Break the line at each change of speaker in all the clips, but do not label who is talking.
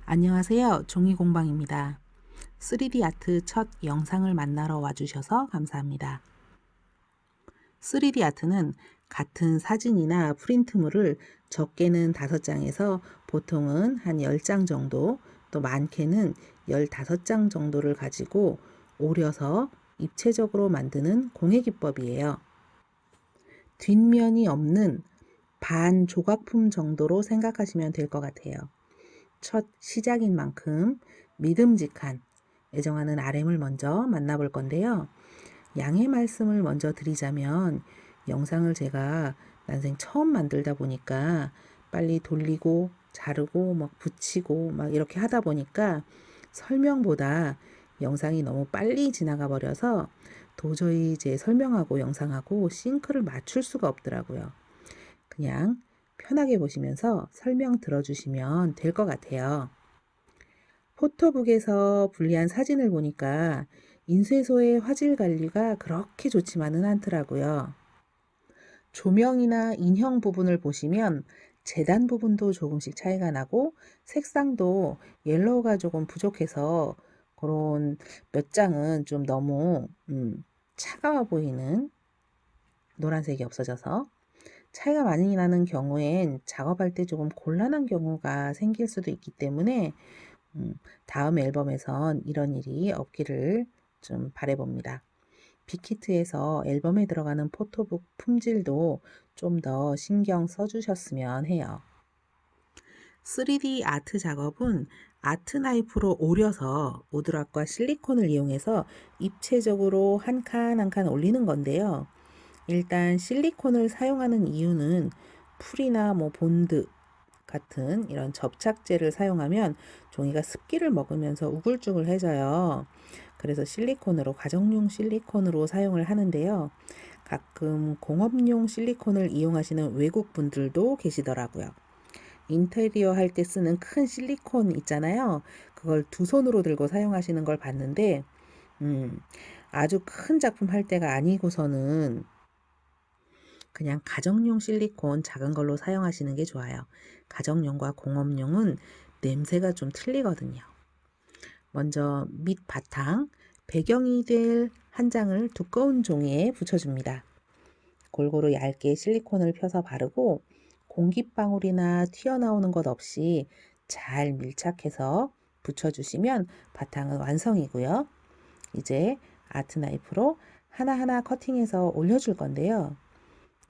안녕하세요. 종이공방입니다. 3D 아트 첫 영상을 만나러 와주셔서 감사합니다. 3D 아트는 같은 사진이나 프린트물을 적게는 5장에서 보통은 한 10장 정도, 또 많게는 15장 정도를 가지고 오려서 입체적으로 만드는 공예기법이에요. 뒷면이 없는 반 조각품 정도로 생각하시면 될 것 같아요. 첫 시작인 만큼 믿음직한 애정하는 RM을 먼저 만나볼 건데요. 양해 말씀을 먼저 드리자면 영상을 제가 난생 처음 만들다 보니까 빨리 돌리고 자르고 막 붙이고 막 이렇게 하다 보니까 설명보다 영상이 너무 빨리 지나가 버려서 도저히 제 설명하고 영상하고 싱크를 맞출 수가 없더라고요. 그냥 편하게 보시면서 설명 들어주시면 될 것 같아요. 포토북에서 분리한 사진을 보니까 인쇄소의 화질 관리가 그렇게 좋지만은 않더라고요. 조명이나 인형 부분을 보시면 재단 부분도 조금씩 차이가 나고 색상도 옐로우가 조금 부족해서 그런 몇 장은 좀 너무 차가워 보이는 노란색이 없어져서 차이가 많이 나는 경우엔 작업할 때 조금 곤란한 경우가 생길 수도 있기 때문에 다음 앨범에선 이런 일이 없기를 좀 바라봅니다. 빅히트에서 앨범에 들어가는 포토북 품질도 좀 더 신경 써주셨으면 해요. 3D 아트 작업은 아트 나이프로 오려서 오드락과 실리콘을 이용해서 입체적으로 한 칸 한 칸 올리는 건데요. 일단 실리콘을 사용하는 이유는 풀이나 본드 같은 이런 접착제를 사용하면 종이가 습기를 먹으면서 우글쭈글해져요. 그래서 가정용 실리콘으로 사용을 하는데요. 가끔 공업용 실리콘을 이용하시는 외국 분들도 계시더라고요. 인테리어 할 때 쓰는 큰 실리콘 있잖아요. 그걸 두 손으로 들고 사용하시는 걸 봤는데, 아주 큰 작품 할 때가 아니고서는 그냥 가정용 실리콘 작은 걸로 사용하시는 게 좋아요. 가정용과 공업용은 냄새가 좀 틀리거든요. 먼저 밑 바탕, 배경이 될 한 장을 두꺼운 종이에 붙여줍니다. 골고루 얇게 실리콘을 펴서 바르고 공기방울이나 튀어나오는 것 없이 잘 밀착해서 붙여주시면 바탕은 완성이고요. 이제 아트 나이프로 하나하나 커팅해서 올려줄 건데요.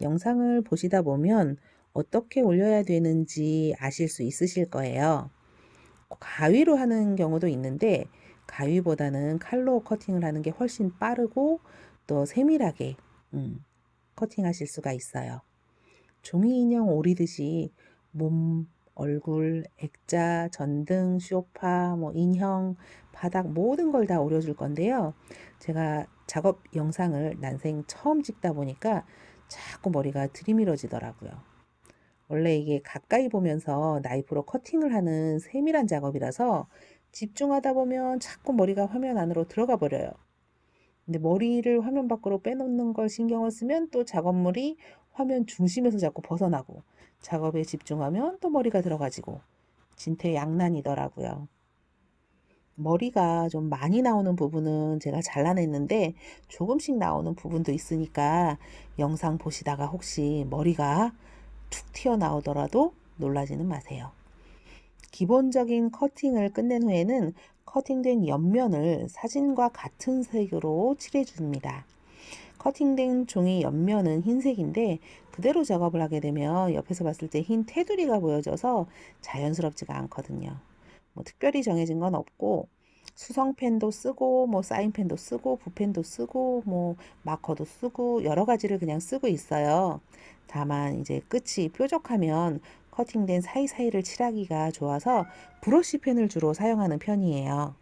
영상을 보시다 보면 어떻게 올려야 되는지 아실 수 있으실 거예요. 가위로 하는 경우도 있는데 가위보다는 칼로 커팅을 하는 게 훨씬 빠르고 또 세밀하게 커팅하실 수가 있어요. 종이 인형 오리듯이 몸, 얼굴, 액자, 전등, 소파, 인형, 바닥 모든 걸 다 오려줄 건데요. 제가 작업 영상을 난생 처음 찍다 보니까 자꾸 머리가 들이밀어지더라고요. 원래 이게 가까이 보면서 나이프로 커팅을 하는 세밀한 작업이라서 집중하다 보면 자꾸 머리가 화면 안으로 들어가 버려요. 근데 머리를 화면 밖으로 빼놓는 걸 신경을 쓰면 또 작업물이 화면 중심에서 자꾸 벗어나고 작업에 집중하면 또 머리가 들어가지고 진퇴양난이더라고요. 머리가 좀 많이 나오는 부분은 제가 잘라냈는데 조금씩 나오는 부분도 있으니까 영상 보시다가 혹시 머리가 툭 튀어나오더라도 놀라지는 마세요. 기본적인 커팅을 끝낸 후에는 커팅된 옆면을 사진과 같은 색으로 칠해줍니다. 커팅된 종이 옆면은 흰색인데 그대로 작업을 하게 되면 옆에서 봤을 때 흰 테두리가 보여져서 자연스럽지가 않거든요. 특별히 정해진 건 없고 수성펜도 쓰고 사인펜도 쓰고 붓펜도 쓰고 마커도 쓰고 여러 가지를 그냥 쓰고 있어요. 다만 이제 끝이 뾰족하면 커팅된 사이사이를 칠하기가 좋아서 브러쉬 펜을 주로 사용하는 편이에요.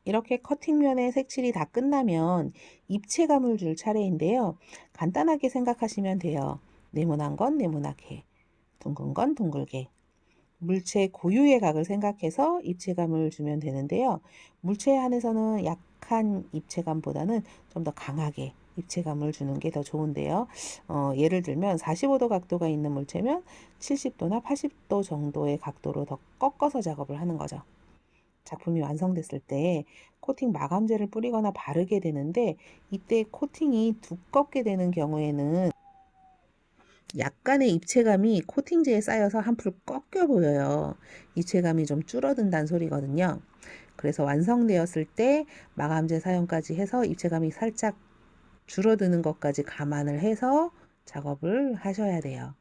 이렇게 커팅면의 색칠이 다 끝나면 입체감을 줄 차례인데요. 간단하게 생각하시면 돼요. 네모난 건 네모나게, 둥근 건 둥글게. 물체 고유의 각을 생각해서 입체감을 주면 되는데요. 물체에 한해서는 약한 입체감보다는 좀 더 강하게 입체감을 주는 게 더 좋은데요. 예를 들면 45도 각도가 있는 물체면 70도나 80도 정도의 각도로 더 꺾어서 작업을 하는 거죠. 작품이 완성됐을 때 코팅 마감제를 뿌리거나 바르게 되는데, 이때 코팅이 두껍게 되는 경우에는 약간의 입체감이 코팅제에 쌓여서 한풀 꺾여 보여요. 입체감이 좀 줄어든다는 소리거든요. 그래서 완성되었을 때 마감제 사용까지 해서 입체감이 살짝 줄어드는 것까지 감안을 해서 작업을 하셔야 돼요.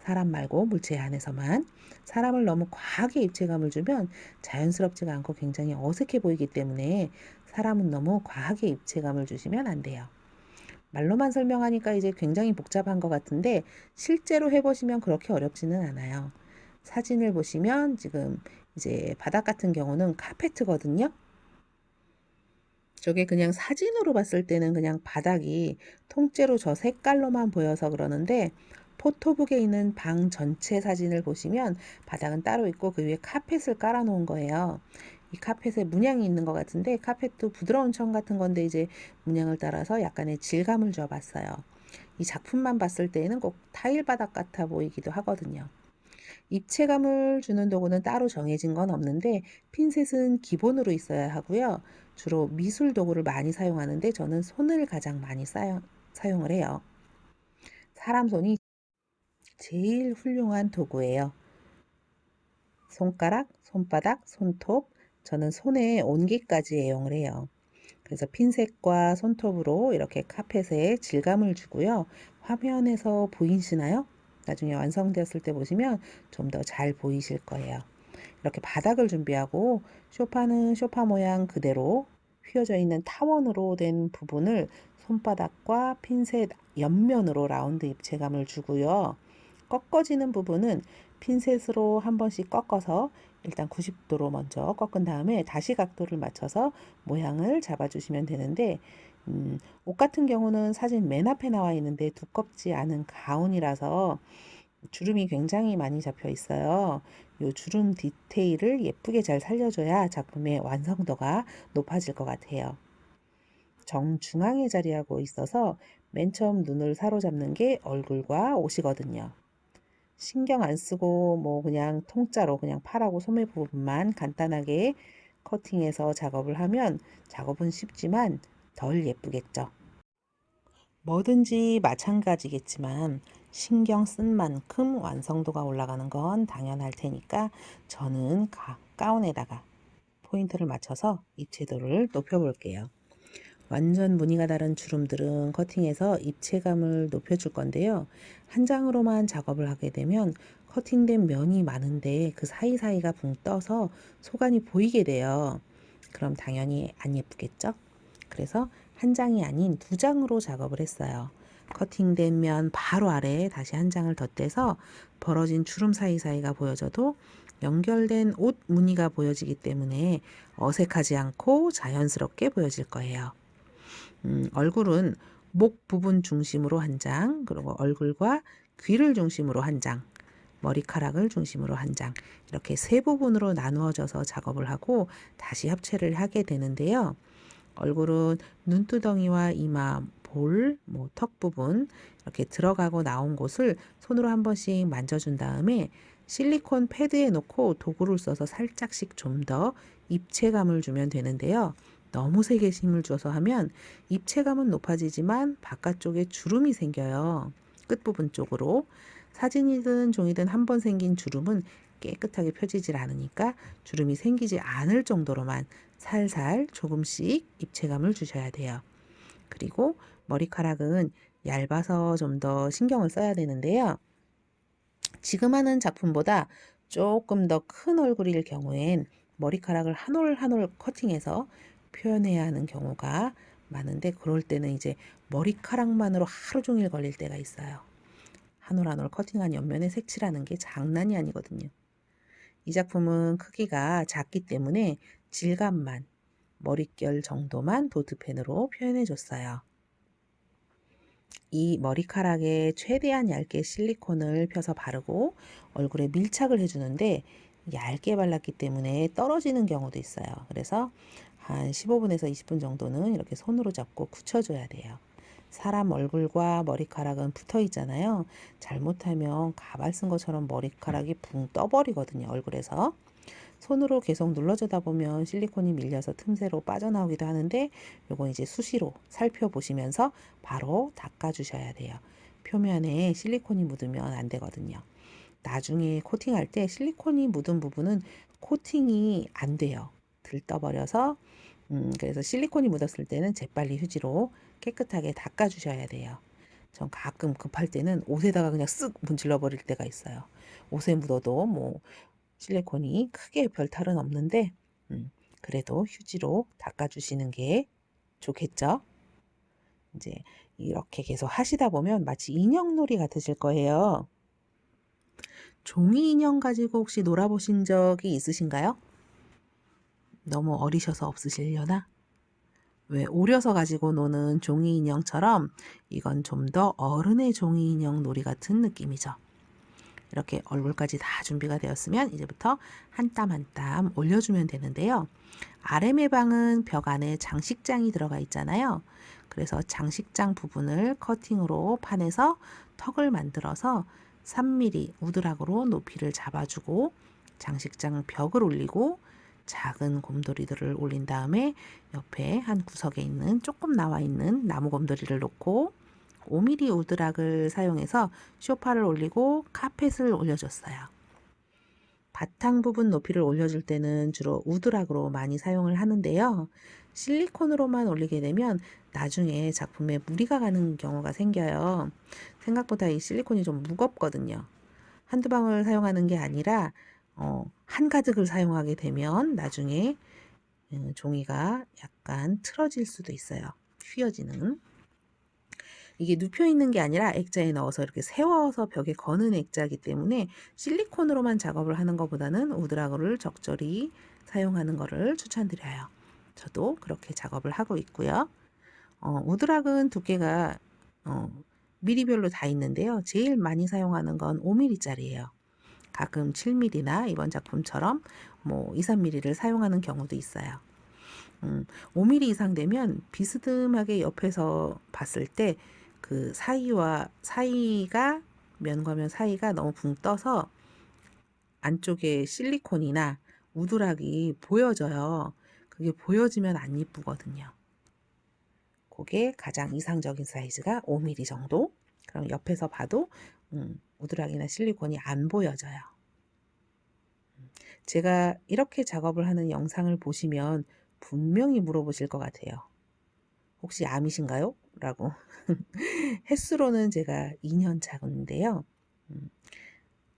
사람 말고 물체 안에서만. 사람을 너무 과하게 입체감을 주면 자연스럽지가 않고 굉장히 어색해 보이기 때문에 사람은 너무 과하게 입체감을 주시면 안 돼요. 말로만 설명하니까 이제 굉장히 복잡한 것 같은데 실제로 해보시면 그렇게 어렵지는 않아요. 사진을 보시면 지금 이제 바닥 같은 경우는 카페트거든요. 저게 그냥 사진으로 봤을 때는 그냥 바닥이 통째로 저 색깔로만 보여서 그러는데, 포토북에 있는 방 전체 사진을 보시면 바닥은 따로 있고 그 위에 카펫을 깔아 놓은 거예요. 이 카펫에 문양이 있는 것 같은데, 카펫도 부드러운 천 같은 건데 이제 문양을 따라서 약간의 질감을 줘봤어요. 이 작품만 봤을 때에는 꼭 타일 바닥 같아 보이기도 하거든요. 입체감을 주는 도구는 따로 정해진 건 없는데 핀셋은 기본으로 있어야 하고요. 주로 미술 도구를 많이 사용하는데 저는 손을 가장 많이 사용을 해요. 사람 손이 제일 훌륭한 도구예요. 손가락, 손바닥, 손톱, 저는 손의 온기까지 애용을 해요. 그래서 핀셋과 손톱으로 이렇게 카펫에 질감을 주고요. 화면에서 보이시나요? 나중에 완성되었을 때 보시면 좀 더 잘 보이실 거예요. 이렇게 바닥을 준비하고 소파는 소파 모양 그대로 휘어져 있는 타원으로 된 부분을 손바닥과 핀셋 옆면으로 라운드 입체감을 주고요. 꺾어지는 부분은 핀셋으로 한 번씩 꺾어서 일단 90도로 먼저 꺾은 다음에 다시 각도를 맞춰서 모양을 잡아주시면 되는데, 옷 같은 경우는 사진 맨 앞에 나와 있는데 두껍지 않은 가운이라서 주름이 굉장히 많이 잡혀 있어요. 이 주름 디테일을 예쁘게 잘 살려줘야 작품의 완성도가 높아질 것 같아요. 정중앙에 자리하고 있어서 맨 처음 눈을 사로잡는 게 얼굴과 옷이거든요. 신경 안 쓰고 뭐 그냥 통짜로 그냥 팔하고 소매 부분만 간단하게 커팅해서 작업을 하면 작업은 쉽지만 덜 예쁘겠죠. 뭐든지 마찬가지겠지만 신경 쓴 만큼 완성도가 올라가는 건 당연할 테니까 저는 가운에다가 포인트를 맞춰서 입체도를 높여볼게요. 완전 무늬가 다른 주름들은 커팅해서 입체감을 높여줄 건데요. 한 장으로만 작업을 하게 되면 커팅된 면이 많은데 그 사이사이가 붕 떠서 소간이 보이게 돼요. 그럼 당연히 안 예쁘겠죠? 그래서 한 장이 아닌 두 장으로 작업을 했어요. 커팅된 면 바로 아래에 다시 한 장을 덧대서 벌어진 주름 사이사이가 보여져도 연결된 옷 무늬가 보여지기 때문에 어색하지 않고 자연스럽게 보여질 거예요. 얼굴은 목 부분 중심으로 한 장, 그리고 얼굴과 귀를 중심으로 한 장, 머리카락을 중심으로 한 장, 이렇게 세 부분으로 나누어져서 작업을 하고 다시 합체를 하게 되는데요. 얼굴은 눈두덩이와 이마, 볼, 턱 부분 이렇게 들어가고 나온 곳을 손으로 한 번씩 만져준 다음에 실리콘 패드에 놓고 도구를 써서 살짝씩 좀 더 입체감을 주면 되는데요. 너무 세게 힘을 줘서 하면 입체감은 높아지지만 바깥쪽에 주름이 생겨요. 끝부분 쪽으로. 사진이든 종이든 한 번 생긴 주름은 깨끗하게 펴지질 않으니까 주름이 생기지 않을 정도로만 살살 조금씩 입체감을 주셔야 돼요. 그리고 머리카락은 얇아서 좀 더 신경을 써야 되는데요. 지금 하는 작품보다 조금 더 큰 얼굴일 경우엔 머리카락을 한 올 한 올 커팅해서 표현해야 하는 경우가 많은데, 그럴 때는 이제 머리카락만으로 하루 종일 걸릴 때가 있어요. 한 올 한 올 커팅한 옆면에 색칠하는 게 장난이 아니거든요. 이 작품은 크기가 작기 때문에 질감만, 머릿결 정도만 도트펜으로 표현해 줬어요. 이 머리카락에 최대한 얇게 실리콘을 펴서 바르고 얼굴에 밀착을 해주는데 얇게 발랐기 때문에 떨어지는 경우도 있어요. 그래서 한 15분에서 20분 정도는 이렇게 손으로 잡고 굳혀줘야 돼요. 사람 얼굴과 머리카락은 붙어 있잖아요. 잘못하면 가발 쓴 것처럼 머리카락이 붕 떠버리거든요, 얼굴에서. 손으로 계속 눌러주다 보면 실리콘이 밀려서 틈새로 빠져나오기도 하는데 요건 이제 수시로 살펴보시면서 바로 닦아주셔야 돼요. 표면에 실리콘이 묻으면 안 되거든요. 나중에 코팅할 때 실리콘이 묻은 부분은 코팅이 안 돼요. 들떠버려서 그래서 실리콘이 묻었을 때는 재빨리 휴지로 깨끗하게 닦아주셔야 돼요. 전 가끔 급할 때는 옷에다가 그냥 쓱 문질러 버릴 때가 있어요. 옷에 묻어도 뭐 실리콘이 크게 별 탈은 없는데 그래도 휴지로 닦아주시는 게 좋겠죠? 이제 이렇게 계속 하시다 보면 마치 인형놀이 같으실 거예요. 종이 인형 가지고 혹시 놀아보신 적이 있으신가요? 너무 어리셔서 없으시려나? 왜 오려서 가지고 노는 종이 인형처럼 이건 좀 더 어른의 종이 인형 놀이 같은 느낌이죠. 이렇게 얼굴까지 다 준비가 되었으면 이제부터 한 땀 한 땀 올려주면 되는데요. RM의 방은 벽 안에 장식장이 들어가 있잖아요. 그래서 장식장 부분을 커팅으로 파내서 턱을 만들어서 3mm 우드락으로 높이를 잡아주고 장식장 벽을 올리고 작은 곰돌이들을 올린 다음에 옆에 한 구석에 있는 조금 나와 있는 나무 곰돌이를 놓고 5mm 우드락을 사용해서 쇼파를 올리고 카펫을 올려줬어요. 바탕 부분 높이를 올려줄 때는 주로 우드락으로 많이 사용을 하는데요. 실리콘으로만 올리게 되면 나중에 작품에 무리가 가는 경우가 생겨요. 생각보다 이 실리콘이 좀 무겁거든요. 한두 방울 사용하는 게 아니라 한가득을 사용하게 되면 나중에 종이가 약간 틀어질 수도 있어요. 휘어지는. 이게 눕혀 있는 게 아니라 액자에 넣어서 이렇게 세워서 벽에 거는 액자이기 때문에 실리콘으로만 작업을 하는 것보다는 우드락을 적절히 사용하는 것을 추천드려요. 저도 그렇게 작업을 하고 있고요. 우드락은 두께가 미리별로 다 있는데요. 제일 많이 사용하는 건 5mm짜리예요. 가끔 7mm나 이번 작품처럼 뭐 2, 3mm를 사용하는 경우도 있어요. 5mm 이상 되면 비스듬하게 옆에서 봤을 때 그 사이가 면과 면 사이가 너무 붕 떠서 안쪽에 실리콘이나 우드락이 보여져요. 그게 보여지면 안 이쁘거든요. 그게 가장 이상적인 사이즈가 5mm 정도. 그럼 옆에서 봐도 우드락이나 실리콘이 안 보여져요. 제가 이렇게 작업을 하는 영상을 보시면 분명히 물어보실 것 같아요. 혹시 암이신가요? 라고. 햇수로는 제가 2년 차인데요.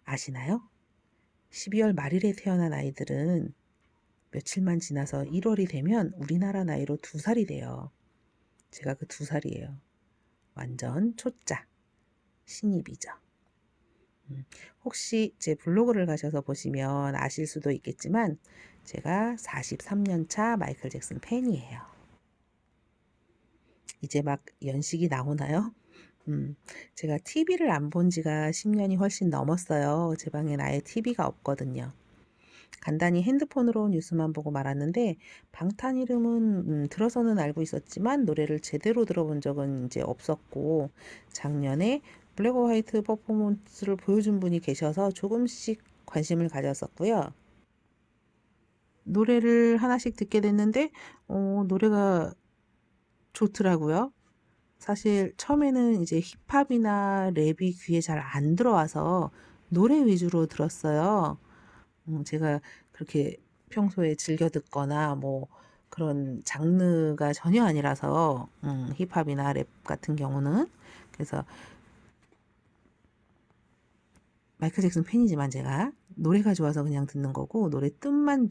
아시나요? 12월 말일에 태어난 아이들은 며칠만 지나서 1월이 되면 우리나라 나이로 2살이 돼요. 제가 그 2살이에요. 완전 초짜. 신입이죠. 혹시 제 블로그를 가셔서 보시면 아실 수도 있겠지만 제가 43년 차 마이클 잭슨 팬이에요. 이제 막 연식이 나오나요? 제가 TV를 안 본 지가 10년이 훨씬 넘었어요. 제 방엔 아예 TV가 없거든요. 간단히 핸드폰으로 뉴스만 보고 말았는데 방탄 이름은 들어서는 알고 있었지만 노래를 제대로 들어본 적은 이제 없었고 작년에 블랙 오 화이트 퍼포먼스를 보여준 분이 계셔서 조금씩 관심을 가졌었고요. 노래를 하나씩 듣게 됐는데 노래가 좋더라고요. 사실 처음에는 이제 힙합이나 랩이 귀에 잘 안 들어와서 노래 위주로 들었어요. 제가 그렇게 평소에 즐겨 듣거나 뭐 그런 장르가 전혀 아니라서 힙합이나 랩 같은 경우는 그래서 마이클 잭슨 팬이지만 제가 노래가 좋아서 그냥 듣는 거고 노래 뜻만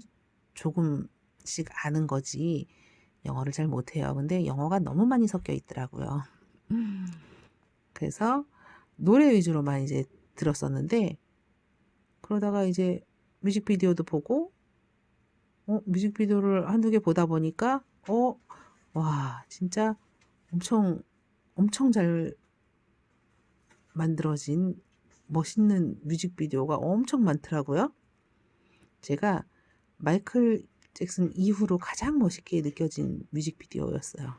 조금씩 아는 거지 영어를 잘 못해요. 근데 영어가 너무 많이 섞여 있더라고요. 그래서 노래 위주로만 이제 들었었는데 그러다가 이제 뮤직비디오도 보고 뮤직비디오를 한두 개 보다 보니까 와 진짜 엄청 잘 만들어진 멋있는 뮤직비디오가 엄청 많더라고요. 제가 마이클 잭슨 이후로 가장 멋있게 느껴진 뮤직비디오였어요.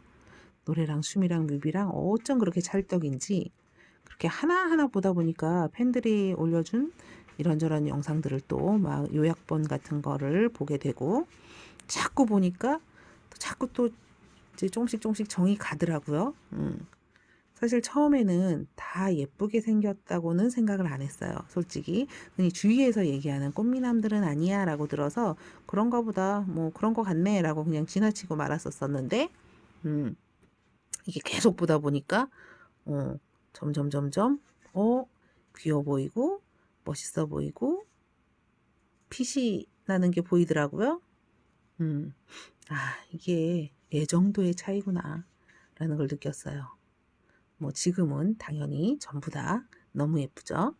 노래랑 춤이랑 뮤비랑 어쩜 그렇게 찰떡인지 그렇게 하나하나 보다 보니까 팬들이 올려준 이런저런 영상들을 또 막 요약본 같은 거를 보게 되고 자꾸 보니까 자꾸 또 이제 조금씩 정이 가더라고요. 사실 처음에는 다 예쁘게 생겼다고는 생각을 안 했어요. 솔직히. 흔히 주위에서 얘기하는 꽃미남들은 아니야 라고 들어서 그런가 보다 뭐 그런 거 같네 라고 그냥 지나치고 말았었는데 음, 이게 계속 보다 보니까 어, 점점 귀여워 보이고 멋있어 보이고 핏이 나는 게 보이더라고요. 음, 이게 애정도의 차이구나 라는 걸 느꼈어요. 뭐 지금은 당연히 전부 다 너무 예쁘죠.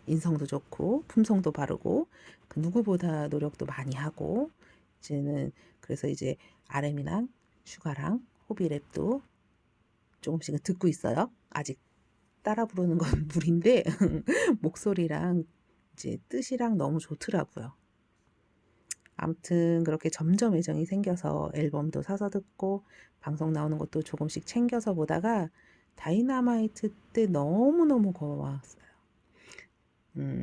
인성도 좋고 품성도 바르고 그 누구보다 노력도 많이 하고 이제는 그래서 이제 RM이랑 슈가랑 호비랩도 조금씩은 듣고 있어요. 아직 따라 부르는 건 무리인데 목소리랑 이제 뜻이랑 너무 좋더라고요. 아무튼 그렇게 점점 애정이 생겨서 앨범도 사서 듣고 방송 나오는 것도 조금씩 챙겨서 보다가 다이너마이트 때 너무너무 고마웠어요.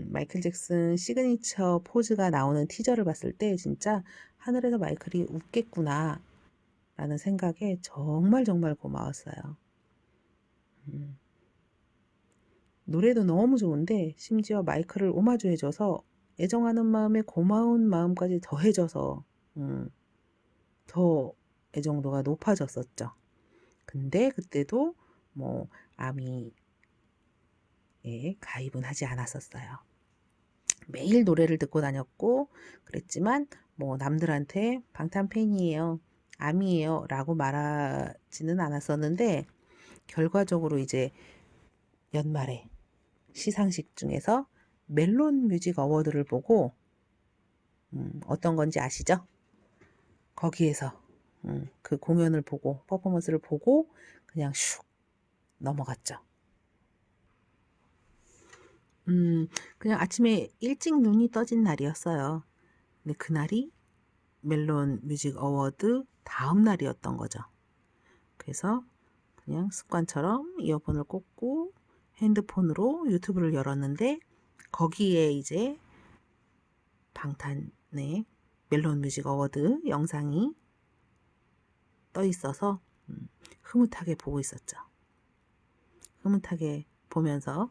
마이클 잭슨 시그니처 포즈가 나오는 티저를 봤을 때 진짜 하늘에서 마이클이 웃겠구나 라는 생각에 정말 고마웠어요. 노래도 너무 좋은데 심지어 마이클을 오마주해줘서 애정하는 마음에 고마운 마음까지 더해져서 더 애정도가 높아졌었죠. 근데 그때도 뭐 아미에 가입은 하지 않았었어요. 매일 노래를 듣고 다녔고 그랬지만 뭐 남들한테 방탄 팬이에요, 아미예요 라고 말하지는 않았었는데 결과적으로 이제 연말에 시상식 중에서 멜론 뮤직 어워드를 보고 어떤 건지 아시죠? 거기에서 그 공연을 보고 퍼포먼스를 보고 그냥 슉 넘어갔죠. 그냥 아침에 일찍 눈이 떠진 날이었어요. 근데 그날이 멜론 뮤직 어워드 다음 날이었던 거죠. 그래서 그냥 습관처럼 이어폰을 꽂고 핸드폰으로 유튜브를 열었는데 거기에 이제 방탄의 멜론 뮤직 어워드 영상이 떠 있어서 흐뭇하게 보고 있었죠. 흐뭇하게 보면서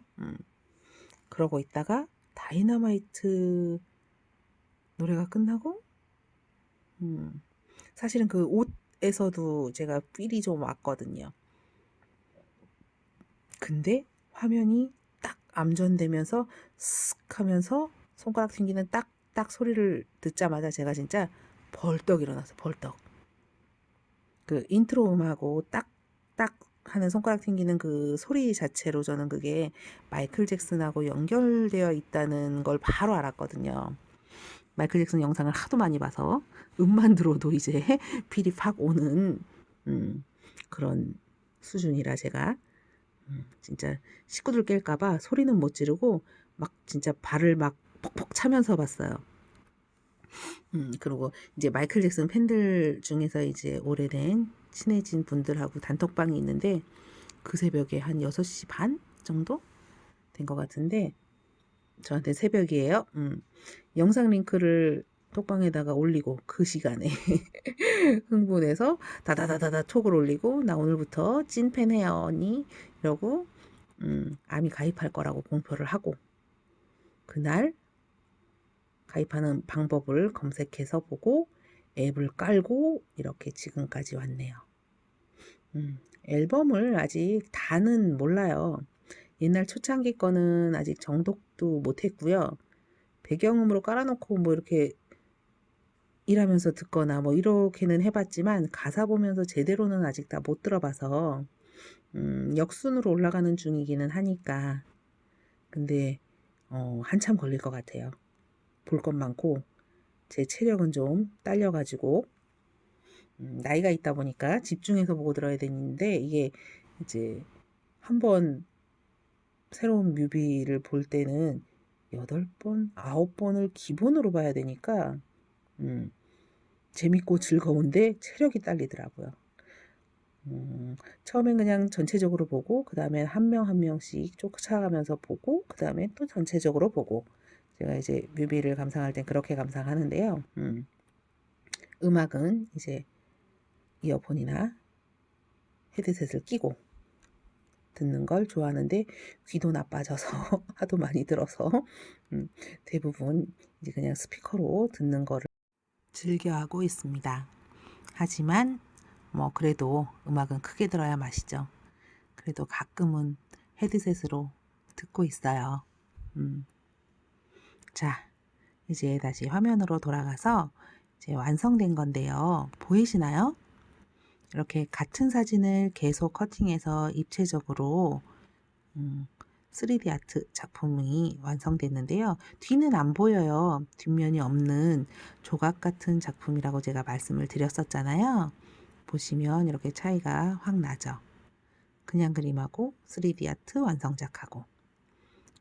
그러고 있다가 다이너마이트 노래가 끝나고 사실은 그 옷에서도 제가 필이 좀 왔거든요. 근데 화면이 딱 암전되면서 쓱 하면서 손가락 튕기는 딱딱 소리를 듣자마자 제가 진짜 벌떡 일어나서 벌떡 그 인트로 음하고 딱딱 하는 손가락 튕기는 그 소리 자체로 저는 그게 마이클 잭슨하고 연결되어 있다는 걸 바로 알았거든요. 마이클 잭슨 영상을 하도 많이 봐서 음만 들어도 이제 필이 팍 오는 그런 수준이라 제가 진짜 식구들 깰까봐 소리는 못 지르고 막 진짜 발을 막 퍽퍽 차면서 봤어요. 그리고 이제 마이클 잭슨 팬들 중에서 이제 오래된 친해진 분들하고 단톡방이 있는데 그 새벽에 한 6시 반 정도 된 것 같은데 저한테 새벽이에요. 영상 링크를 톡방에다가 올리고 그 시간에 흥분해서 다다다다다 톡을 올리고 나 오늘부터 찐팬해요 언니 이러고 아미 가입할 거라고 공표를 하고 그날 가입하는 방법을 검색해서 보고 앱을 깔고 이렇게 지금까지 왔네요. 앨범을 아직 다는 몰라요. 옛날 초창기 거는 아직 정독도 못했고요. 배경음으로 깔아놓고 뭐 이렇게 일하면서 듣거나 뭐 이렇게는 해봤지만 가사 보면서 제대로는 아직 다 못 들어봐서 역순으로 올라가는 중이기는 하니까 근데 한참 걸릴 것 같아요. 볼 것 많고 제 체력은 좀 딸려가지고 나이가 있다 보니까 집중해서 보고 들어야 되는데 이게 이제 한번 새로운 뮤비를 볼 때는 8번, 9번을 기본으로 봐야 되니까 재밌고 즐거운데 체력이 딸리더라고요. 처음엔 그냥 전체적으로 보고 그 다음에 한 명 한 명씩 쫓아가면서 보고 그 다음에 또 전체적으로 보고 제가 이제 뮤비를 감상할 땐 그렇게 감상하는데요. 음악은 이제 이어폰이나 헤드셋을 끼고 듣는 걸 좋아하는데 귀도 나빠져서 하도 많이 들어서 대부분 이제 그냥 스피커로 듣는 거를 즐겨하고 있습니다. 하지만 뭐 그래도 음악은 크게 들어야 맛이죠. 그래도 가끔은 헤드셋으로 듣고 있어요. 자, 이제 다시 화면으로 돌아가서 이제 완성된 건데요. 보이시나요? 이렇게 같은 사진을 계속 커팅해서 입체적으로 3D 아트 작품이 완성됐는데요. 뒤는 안 보여요. 뒷면이 없는 조각 같은 작품이라고 제가 말씀을 드렸었잖아요. 보시면 이렇게 차이가 확 나죠. 그냥 그림하고 3D 아트 완성작하고.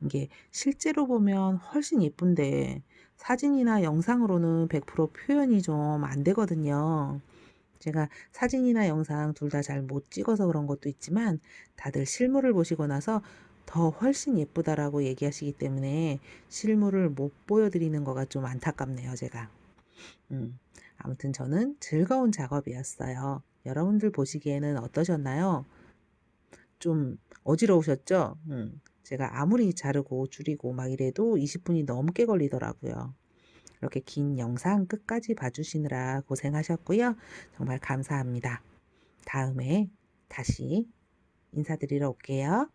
이게 실제로 보면 훨씬 예쁜데 사진이나 영상으로는 100% 표현이 좀 안 되거든요. 제가 사진이나 영상 둘 다 잘 못 찍어서 그런 것도 있지만 다들 실물을 보시고 나서 더 훨씬 예쁘다라고 얘기하시기 때문에 실물을 못 보여드리는 거가 좀 안타깝네요, 제가. 아무튼 저는 즐거운 작업이었어요. 여러분들 보시기에는 어떠셨나요? 좀 어지러우셨죠? 제가 아무리 자르고 줄이고 막 이래도 20분이 넘게 걸리더라고요. 이렇게 긴 영상 끝까지 봐주시느라 고생하셨고요. 정말 감사합니다. 다음에 다시 인사드리러 올게요.